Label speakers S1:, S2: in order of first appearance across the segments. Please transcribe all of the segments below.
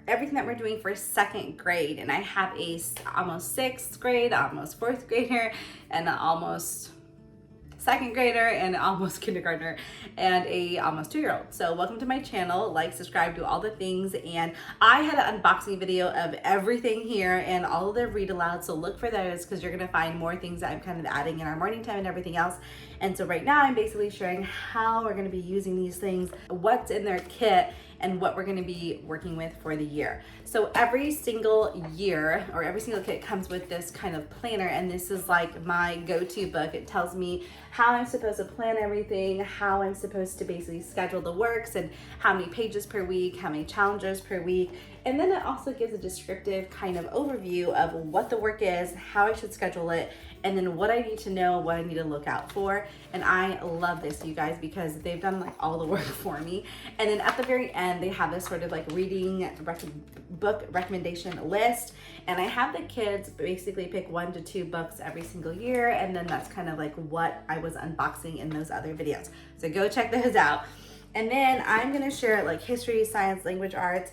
S1: everything that we're doing for second grade. And I have a almost sixth grade, almost fourth grader, and an almost second grader, and almost kindergartner, and a almost 2-year-old. So welcome to my channel. Like, subscribe, do all the things. And I had an unboxing video of everything here and all of the read aloud, so look for those because you're gonna find more things that I'm kind of adding in our morning time and everything else. And so right now I'm basically sharing how we're gonna be using these things, what's in their kit, and what we're gonna be working with for the year. So every single year, or every single kit comes with this kind of planner, and this is like my go-to book. It tells me how I'm supposed to plan everything, how I'm supposed to basically schedule the works, and how many pages per week, how many challenges per week. And then it also gives a descriptive kind of overview of what the work is, how I should schedule it, and then what I need to know, what I need to look out for. And I love this, you guys, because they've done like all the work for me. And then at the very end, they have this sort of like reading book recommendation list. And I have the kids basically pick 1 to 2 books every single year. And then that's kind of like what I was unboxing in those other videos. So go check those out. And then I'm gonna share like history, science, language arts,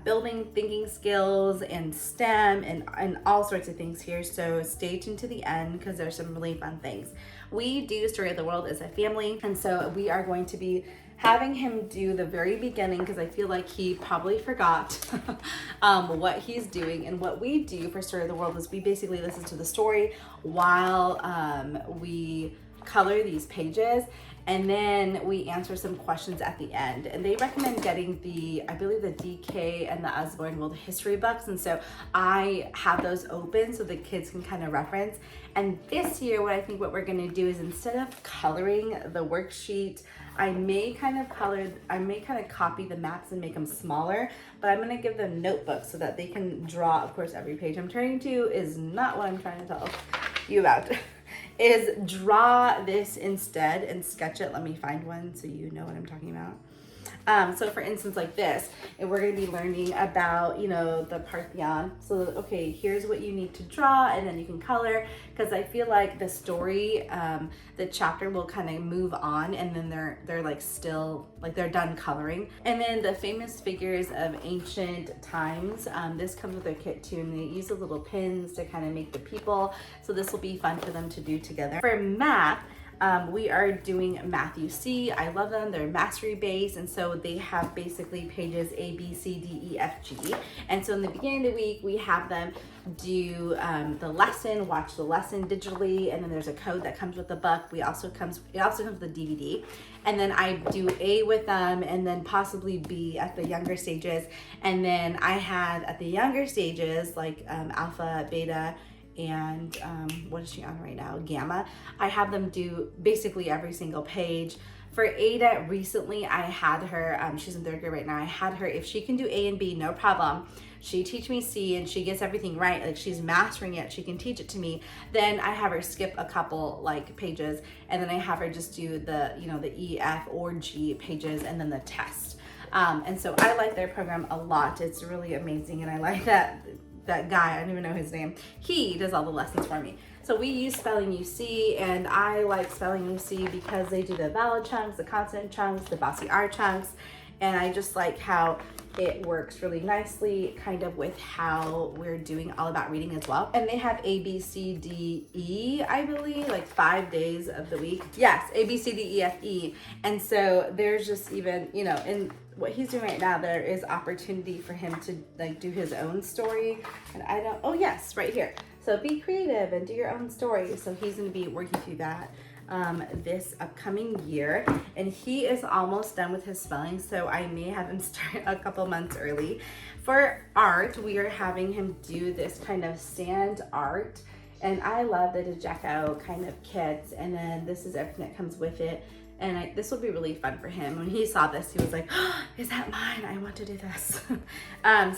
S1: building thinking skills, and STEM, and all sorts of things here. So stay tuned to the end because there's some really fun things. We do Story of the World as a family, and so we are going to be having him do the very beginning because I feel like he probably forgot what he's doing. And what we do for Story of the World is we basically listen to the story while we color these pages, and then we answer some questions at the end. And they recommend getting the, I believe, the DK and the Osborne World History books. And so I have those open so the kids can kind of reference. And this year, what I think what we're gonna do is instead of coloring the worksheet, I may kind of copy the maps and make them smaller, but I'm gonna give them notebooks so that they can draw. Of course, every page I'm turning to is not what I'm trying to tell you about. Is draw this instead and sketch it. Let me find one so you know what I'm talking about. So for instance, like this, and we're going to be learning about, you know, the Parthenon. So, okay, here's what you need to draw, and then you can color, because I feel like the story, the chapter will kind of move on, and then they're like still, like they're done coloring. And then the famous figures of ancient times, this comes with their kit too, and they use the little pins to kind of make the people. So this will be fun for them to do together. For math, we are doing Matthew C. I love them. They're mastery based, and so they have basically pages A, B, C, D, E, F, G. And so in the beginning of the week, we have them do the lesson, watch the lesson digitally, and then there's a code that comes with the book. It also comes with a DVD. And then I do A with them, and then possibly B at the younger stages. And then I had at the younger stages, like alpha, beta, and what is she on right now? Gamma. I have them do basically every single page. For Ada, recently I had her, she's in 3rd grade right now, I had her, if she can do A and B, no problem. She teach me C and she gets everything right, like she's mastering it, she can teach it to me. Then I have her skip a couple like pages, and then I have her just do the, you know, the E, F, or G pages, and then the test. And so I like their program a lot. It's really amazing, and I like that guy, I don't even know his name, he does all the lessons for me. So we use Spelling UC, and I like Spelling UC because they do the vowel chunks, the consonant chunks, the bossy R chunks, and I just like how it works really nicely kind of with how we're doing all about reading as well. And they have A, B, C, D, E, I believe, like 5 days of the week. Yes, A, B, C, D, E, F, E. And so there's just even, you know, in what he's doing right now, there is opportunity for him to like do his own story. And I don't, oh yes, right here. So be creative and do your own story. So he's gonna be working through that this upcoming year, and he is almost done with his spelling, so I may have him start a couple months early. For art, we are having him do this kind of sand art, and I love the Dejeco kind of kits, and then this is everything that comes with it. And this will be really fun for him. When he saw this, he was like, oh, is that mine? I want to do this.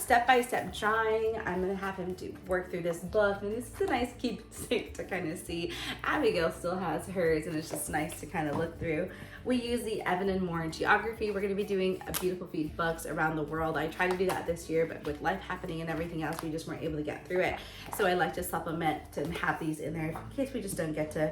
S1: Step-by-step drawing. I'm gonna have him work through this book. And this is a nice keepsake to kind of see. Abigail still has hers, and it's just nice to kind of look through. We use the Evan and Moore geography. We're gonna be doing a Beautiful Feet books around the world. I tried to do that this year, but with life happening and everything else, we just weren't able to get through it. So I like to supplement and have these in there in case we just don't get to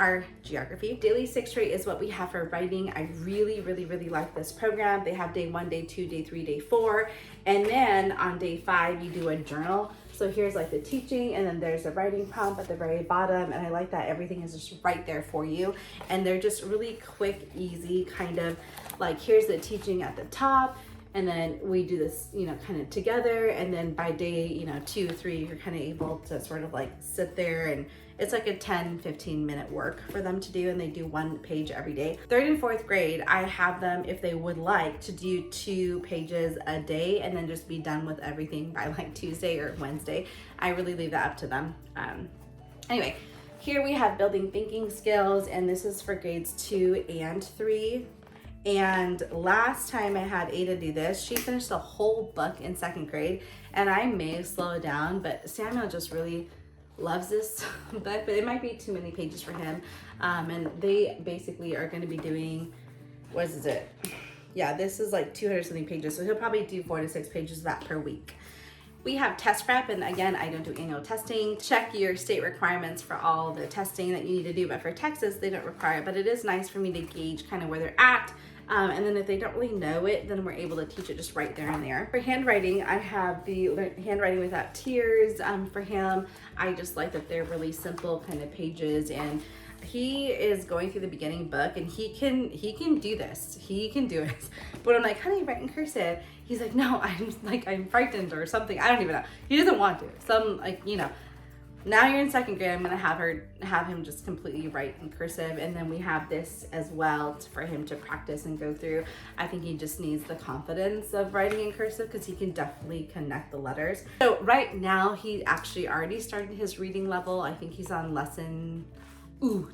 S1: our geography. Daily 6 rate is what we have for writing. I really like this program. They have day 1, day 2, day 3, day 4. And then on day 5, you do a journal. So here's like the teaching, and then there's a writing prompt at the very bottom. And I like that everything is just right there for you. And they're just really quick, easy, kind of like, here's the teaching at the top. And then we do this, you know, kind of together. And then by day, you know, 2, 3, you're kind of able to sort of like sit there, and it's like a 10-15 minute work for them to do. And they do 1 page every day. 3rd and 4th grade, I have them, if they would like, to do 2 pages a day and then just be done with everything by like Tuesday or Wednesday. I really leave that up to them. Anyway, here we have building thinking skills, and this is for grades 2 and 3. And last time I had Ada do this, she finished the whole book in 2nd grade, and I may slow it down, but Samuel just really loves this book, but it might be too many pages for him. And they basically are going to be doing, what is it? Yeah, this is like 200 something pages, so he'll probably do 4 to 6 pages of that per week. We have test prep, and again, I don't do annual testing. Check your state requirements for all the testing that you need to do, but for Texas, they don't require it, but it is nice for me to gauge kind of where they're at. And then if they don't really know it, then we're able to teach it just right there and there. For handwriting, I have the handwriting without tears for him. I just like that they're really simple kind of pages, and he is going through the beginning book, and he can do this. He can do it. But I'm like, honey, write in cursive. He's like, no, I'm frightened or something. I don't even know. He doesn't want to. So I'm like, you know, now you're in 2nd grade, I'm gonna have him just completely write in cursive, and then we have this as well for him to practice and go through. I think he just needs the confidence of writing in cursive, because he can definitely connect the letters. So right now, he actually already started his reading level. I think he's on lesson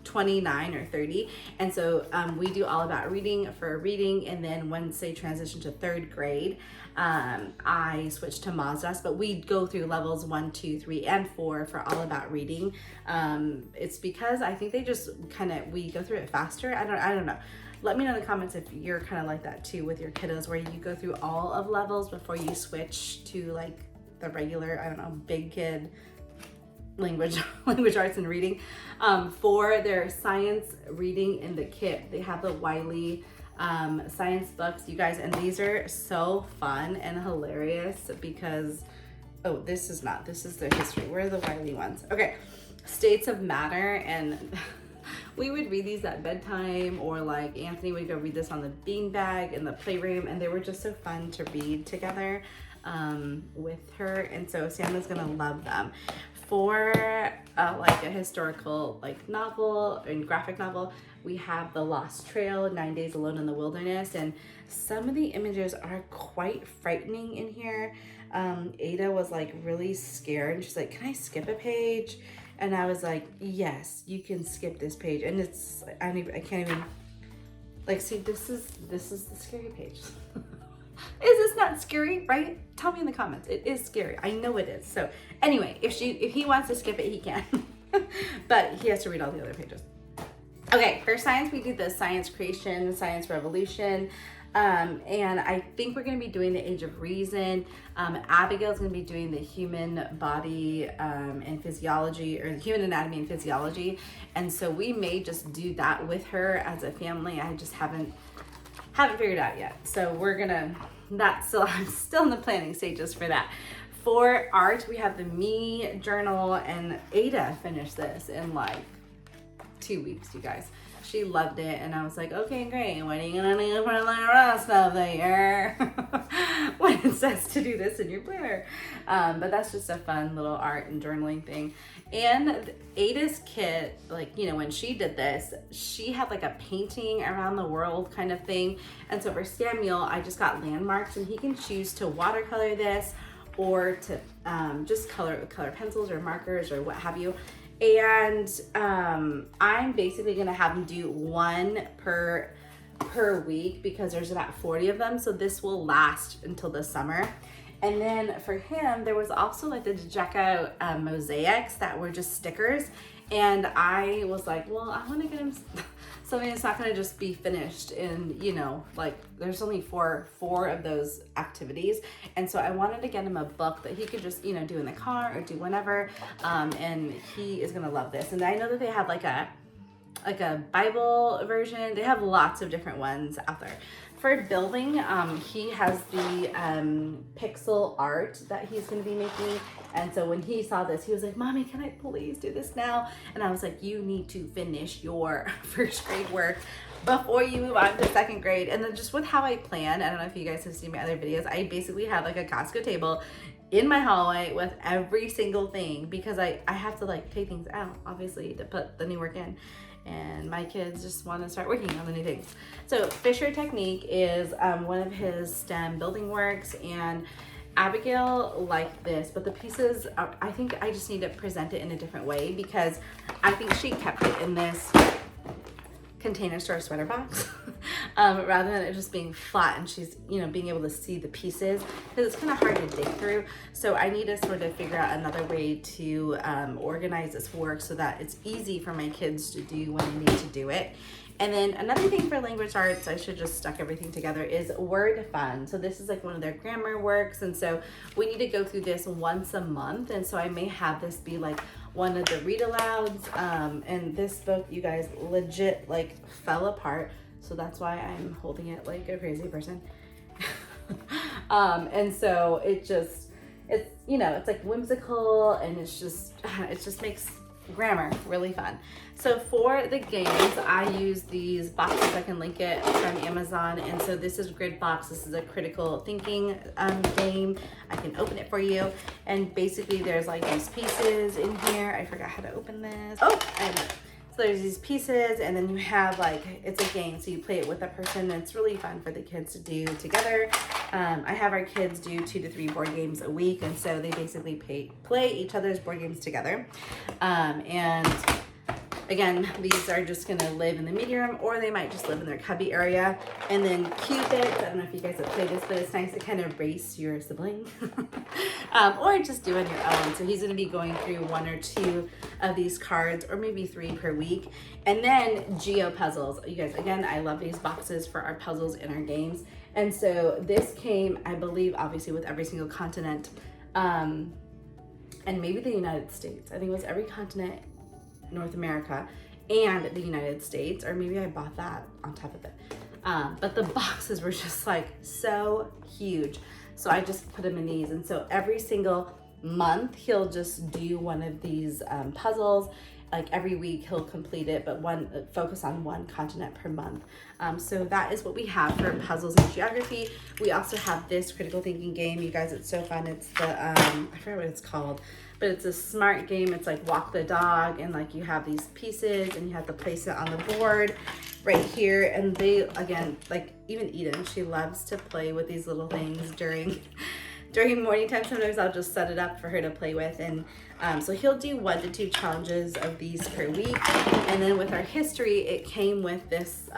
S1: 29 or 30. And so we do all about reading for reading, and then once they transition to 3rd grade, I switched to Mazda's, but we go through levels 1, 2, 3, and 4 for all about reading. It's because I think they just we go through it faster. I don't know. Let me know in the comments if you're kind of like that too with your kiddos, where you go through all of levels before you switch to like the regular, I don't know, big kid language arts and reading. For their science reading in the kit, they have the Wiley science books, you guys, and these are so fun and hilarious because, oh, this is the history. Where are the Wiley ones? Okay, states of matter, and we would read these at bedtime, or like Anthony would go read this on the beanbag in the playroom, and they were just so fun to read together with her, and so Sam is gonna love them. For like a historical like novel and graphic novel, we have The Lost Trail, 9 Days Alone in the Wilderness, and some of the images are quite frightening in here. Ada was like really scared, and she's like, can I skip a page? And I was like, yes, you can skip this page. And it's, I can't even, like, see, this is the scary page. Is this not scary, right? Tell me in the comments. It is scary. I know it is. So anyway, if he wants to skip it, he can. But he has to read all the other pages. Okay, for science, we do the science creation, science revolution. And I think we're going to be doing the Age of Reason. Abigail's going to be doing the human body and physiology, or the human anatomy and physiology. And so we may just do that with her as a family. I just haven't figured out yet. So I'm still in the planning stages for that. For art, we have the Me journal, and Ada finished this in like 2 weeks, you guys. She loved it, and I was like, okay, great. What are you gonna do for the rest of the year? When it says to do this in your planner. But that's just a fun little art and journaling thing. And Ada's kit, like, you know, when she did this, she had like a painting around the world kind of thing. And so for Samuel, I just got landmarks, and he can choose to watercolor this or to just color with color pencils or markers or what have you. And I'm basically gonna have him do one per week because there's about 40 of them. So this will last until the summer. And then for him, there was also like the Dejeco mosaics that were just stickers. And I was like, well, I want to get him something that's not going to just be finished in, you know, like there's only four of those activities. And so I wanted to get him a book that he could just, you know, do in the car or do whenever. And he is going to love this. And I know that they have like a like a Bible version. They have lots of different ones out there. For building, he has the pixel art that he's going to be making. And so when he saw this, he was like, Mommy, can I please do this now? And I was like, you need to finish your first grade work before you move on to second grade. And then just with how I plan, I don't know if you guys have seen my other videos, I basically have like a Costco table in my hallway with every single thing, because I have to like take things out, obviously, to put the new work in. And my kids just want to start working on the new things. So Fisher Technique is one of his STEM building works, and Abigail liked this, but the pieces, I think I just need to present it in a different way, because I think she kept it in this Container Store sweater box rather than it just being flat, and she's, you know, being able to see the pieces, because it's kind of hard to dig through. So I need to sort of figure out another way to organize this work so that it's easy for my kids to do when they need to do it. And then another thing for language arts, I should just stuck everything together, is Word Fun. So this is like one of their grammar works, and so we need to go through this once a month, and so I may have this be like one of the read alouds. And this book, you guys, legit like fell apart, so that's why I'm holding it like a crazy person. And so it's you know, it's like whimsical, and it just makes grammar really fun. So for the games, I use these boxes. I can link it from Amazon. And so this is Grid Box. This is a critical thinking game. I can open it for you. And basically there's like these pieces in here. I forgot how to open this. Oh, I have it. So there's these pieces, and then you have like, it's a game, so you play it with a person, and it's really fun for the kids to do together. I have our kids do 2 to 3 board games a week, and so they basically play each other's board games together. And again, these are just gonna live in the media room, or they might just live in their cubby area. And then Cupid, I don't know if you guys have played this, but it's nice to kind of race your sibling or just do on your own. So he's gonna be going through 1 or 2 of these cards, or maybe 3 per week. And then Geo Puzzles. You guys, again, I love these boxes for our puzzles and our games. And so this came, I believe, obviously with every single continent, and maybe the United States. I think it was every continent, North America, and the United States, or maybe I bought that on top of it. But the boxes were just like so huge. So I just put them in these. And so every single month, he'll just do one of these puzzles. Like every week he'll complete it, but focus on one continent per month. So that is what we have for puzzles and geography. We also have this critical thinking game. You guys, it's so fun. It's the, I forget what it's called, but it's a smart game. It's like walk the dog, and like you have these pieces and you have to place it on the board right here. And they, again, like even Eden, she loves to play with these little things during morning time. Sometimes I'll just set it up for her to play with. And so he'll do 1 to 2 challenges of these per week. And then with our history, it came with this,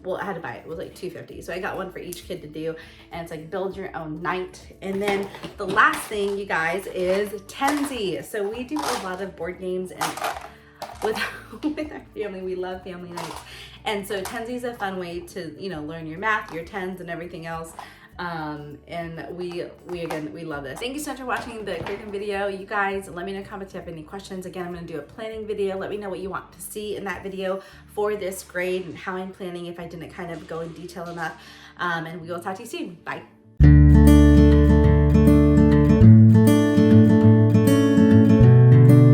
S1: well, I had to buy it. It was like $2.50. So I got one for each kid to do. And it's like build your own night. And then the last thing, you guys, is Tenzi. So we do a lot of board games, and with our family, we love family nights. And so Tenzi is a fun way to, you know, learn your math, your tens, and everything else. And we love this. Thank you so much for watching the curriculum video. You guys, let me know in the comments if you have any questions. Again, I'm going to do a planning video. Let me know what you want to see in that video for this grade and how I'm planning if I didn't kind of go in detail enough. And we will talk to you soon. Bye.